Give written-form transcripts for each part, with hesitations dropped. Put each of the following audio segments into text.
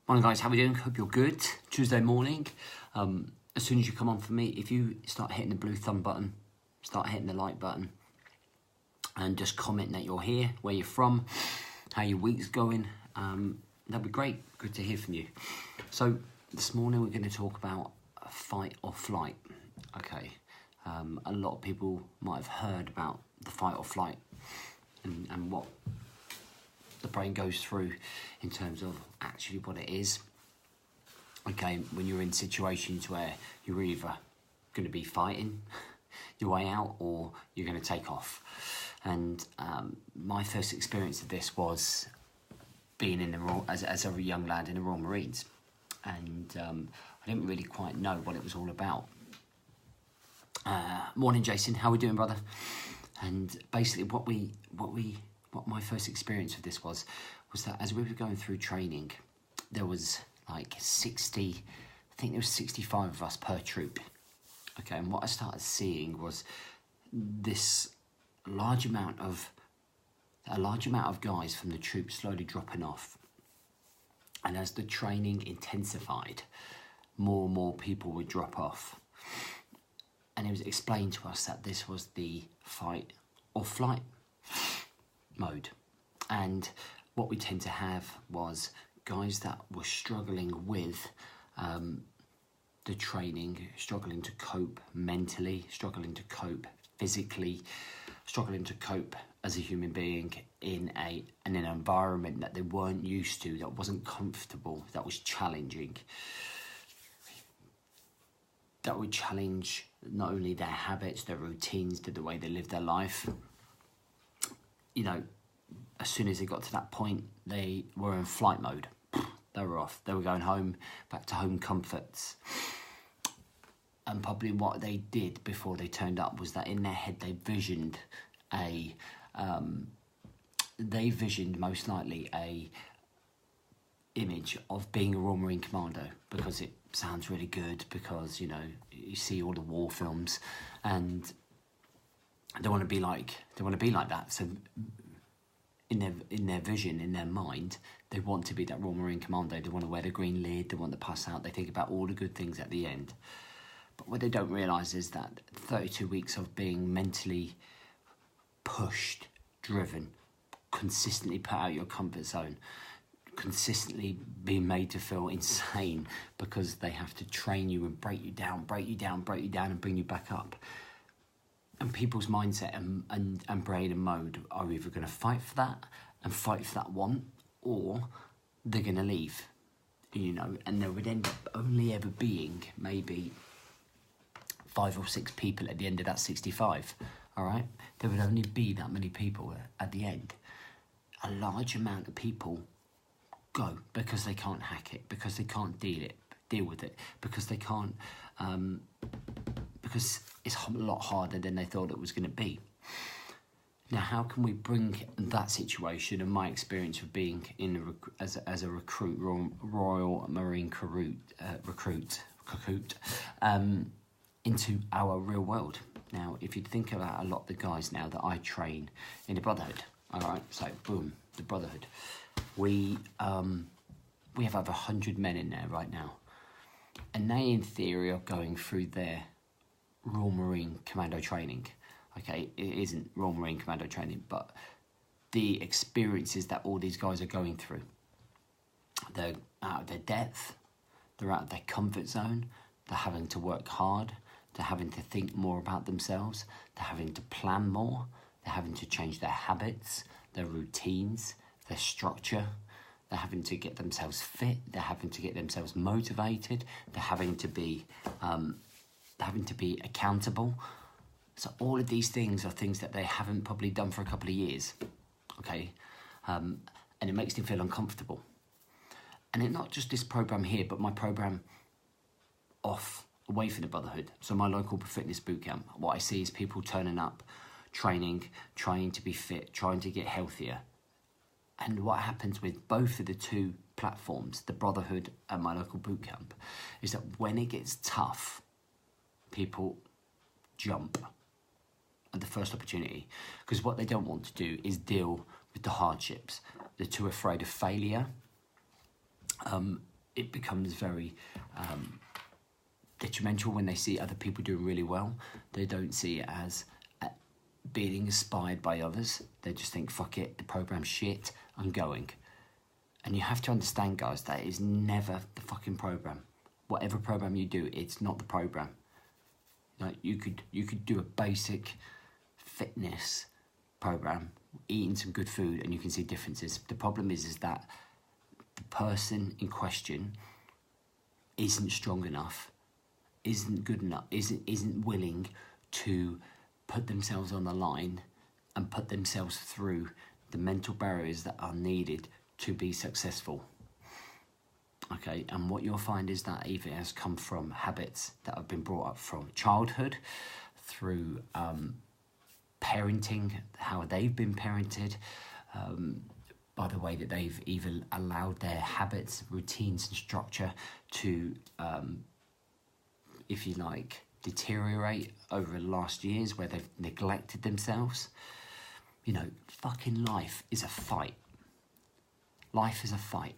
Morning guys, how are we doing? Hope you're good. Tuesday morning. As soon as you come on for me, if you start hitting the blue thumb button, start hitting the like button, and just comment that you're here, where you're from, how your week's going, that'd be great. Good to hear from you. So this morning we're going to talk about fight or flight. Okay, a lot of people might have heard about the fight or flight and what the brain goes through in terms of actually what it is. Okay, when you're in situations where you're either going to be fighting your way out or you're going to take off. And my first experience of this was being in the Royal, as a young lad in the Royal Marines, and I didn't really quite know what it was all about. Morning, Jason. How we doing, brother? And basically, what my first experience of this was that as we were going through training, there was like 60, I think there was 65 of us per troop. Okay, and what I started seeing was this a large amount of guys from the troop slowly dropping off. And as the training intensified, more and more people would drop off. And it was explained to us that this was the fight or flight mode. And what we tend to have was guys that were struggling with the training, struggling to cope mentally, struggling to cope physically, struggling to cope as a human being in an environment that they weren't used to, that wasn't comfortable, that was challenging, that would challenge not only their habits, their routines, the way they live their life. You know, as soon as they got to that point, they were in flight mode. They were off. They were going home, back to home comforts. And probably what they did before they turned up was that in their head they visioned most likely a image of being a Royal Marine Commando, because it sounds really good, because, you know, you see all the war films and they want to be like that. So in their vision, in their mind, they want to be that Royal Marine Commando. They want to wear the green lid, they want to pass out, they think about all the good things at the end. But what they don't realise is that 32 weeks of being mentally pushed, driven, consistently put out your comfort zone, consistently being made to feel insane because they have to train you and break you down and bring you back up. And people's mindset and brain and mode are either going to fight for that one, or they're going to leave, you know. And there would end up only ever being maybe 5 or 6 people at the end of that 65, all right? There would only be that many people at the end. A large amount of people go because they can't hack it, because they can't deal with it, because they can't, because it's a lot harder than they thought it was going to be. Now, how can we bring that situation and my experience of being as a recruit, Royal Marine recruit, into our real world? Now, if you think about a lot of the guys now that I train in the Brotherhood, all right, so boom, the Brotherhood, we have over 100 men in there right now, and they in theory are going through their Royal Marine Commando training. Okay, it isn't Royal Marine Commando training, but the experiences that all these guys are going through, they're out of their depth, they're out of their comfort zone, they're having to work hard, they're having to think more about themselves, they're having to plan more, they're having to change their habits, their routines, their structure, they're having to get themselves fit, they're having to get themselves motivated, they're having to be accountable. So all of these things are things that they haven't probably done for a couple of years, okay? And it makes them feel uncomfortable. And it's not just this program here, but my program away from the Brotherhood. So my local fitness bootcamp, what I see is people turning up, training, trying to be fit, trying to get healthier. And what happens with both of the two platforms, the Brotherhood and my local bootcamp, is that when it gets tough, people jump at the first opportunity, because what they don't want to do is deal with the hardships. They're too afraid of failure. it becomes very detrimental when they see other people doing really well. They don't see it as being inspired by others. They just think, fuck it, the program's shit, I'm going. And you have to understand, guys, that is never the fucking program. Whatever program you do, it's not the program. Like, you could do a basic fitness program, eating some good food, and you can see differences. The problem is that the person in question isn't strong enough, isn't good enough, isn't willing to put themselves on the line and put themselves through the mental barriers that are needed to be successful. Okay, and what you'll find is that either has come from habits that have been brought up from childhood, through parenting, how they've been parented, by the way that they've even allowed their habits, routines and structure to, if you like, deteriorate over the last years, where they've neglected themselves. You know, fucking life is a fight. Life is a fight.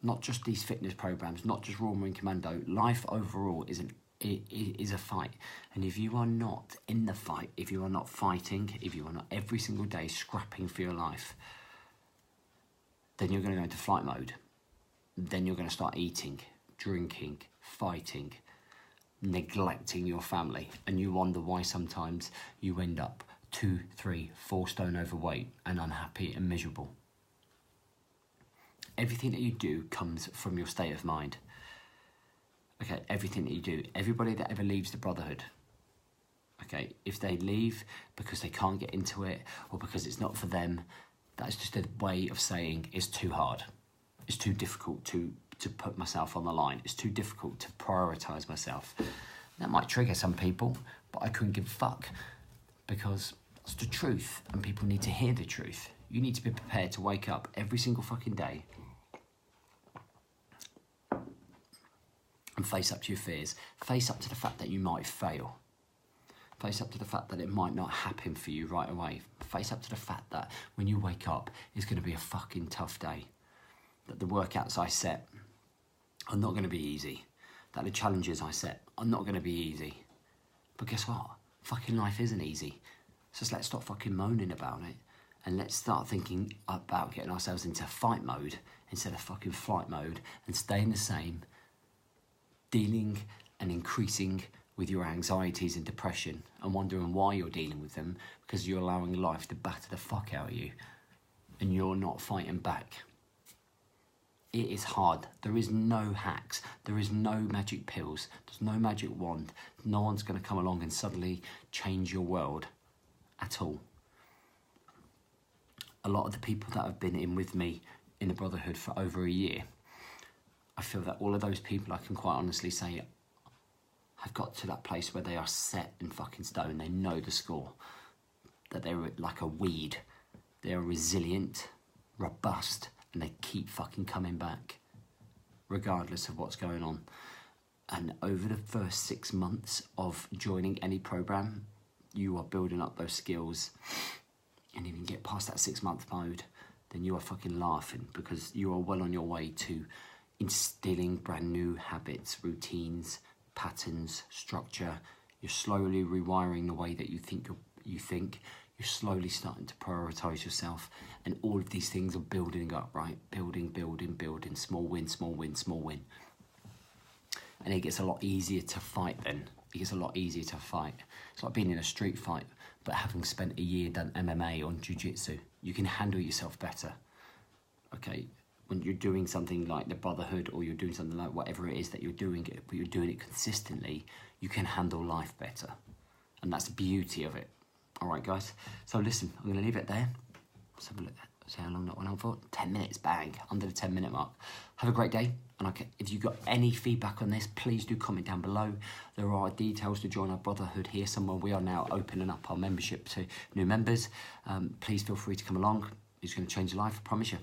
Not just these fitness programs, not just Raw Marine Commando. Life overall is a fight. And if you are not in the fight, if you are not fighting, if you are not every single day scrapping for your life, then you're going to go into flight mode. Then you're going to start eating, drinking, fighting, neglecting your family. And you wonder why sometimes you end up 2, 3, 4 stone overweight and unhappy and miserable. Everything that you do comes from your state of mind. Okay, everything that you do. Everybody that ever leaves the Brotherhood, okay, if they leave because they can't get into it or because it's not for them, that's just a way of saying it's too hard. It's too difficult to put myself on the line. It's too difficult to prioritise myself. That might trigger some people, but I couldn't give a fuck, because it's the truth and people need to hear the truth. You need to be prepared to wake up every single fucking day and face up to your fears. Face up to the fact that you might fail. Face up to the fact that it might not happen for you right away. Face up to the fact that when you wake up, it's going to be a fucking tough day. That the workouts I set are not going to be easy. That the challenges I set are not going to be easy. But guess what? Fucking life isn't easy. So let's stop fucking moaning about it. And let's start thinking about getting ourselves into fight mode instead of fucking flight mode, and staying the same, dealing and increasing with your anxieties and depression and wondering why you're dealing with them, because you're allowing life to batter the fuck out of you and you're not fighting back. It is hard. There is no hacks. There is no magic pills. There's no magic wand. No one's going to come along and suddenly change your world at all. A lot of the people that have been in with me in the Brotherhood for over a year, I feel that all of those people, I can quite honestly say, have got to that place where they are set in fucking stone. They know the score. That they're like a weed. They're resilient, robust, and they keep fucking coming back, regardless of what's going on. And over the first 6 months of joining any program, you are building up those skills. And if you can get past that 6-month mode, then you are fucking laughing, because you are well on your way to instilling brand new habits, routines, patterns, structure. You're slowly rewiring the way that you think. You're slowly starting to prioritise yourself, and all of these things are building up, right? Building, small win, small win, small win. And it gets a lot easier to fight then. It gets a lot easier to fight. It's like being in a street fight, but having spent a year done MMA on jiu-jitsu, you can handle yourself better, okay? When you're doing something like the Brotherhood, or you're doing something like whatever it is that you're doing it, but you're doing it consistently, you can handle life better. And that's the beauty of it. All right, guys. So listen, I'm going to leave it there. Let's have a look. See how long that went on for. 10 minutes, bang, under the 10-minute mark. Have a great day. And if you've got any feedback on this, please do comment down below. There are details to join our Brotherhood here somewhere. We are now opening up our membership to new members. Please feel free to come along. It's going to change your life, I promise you.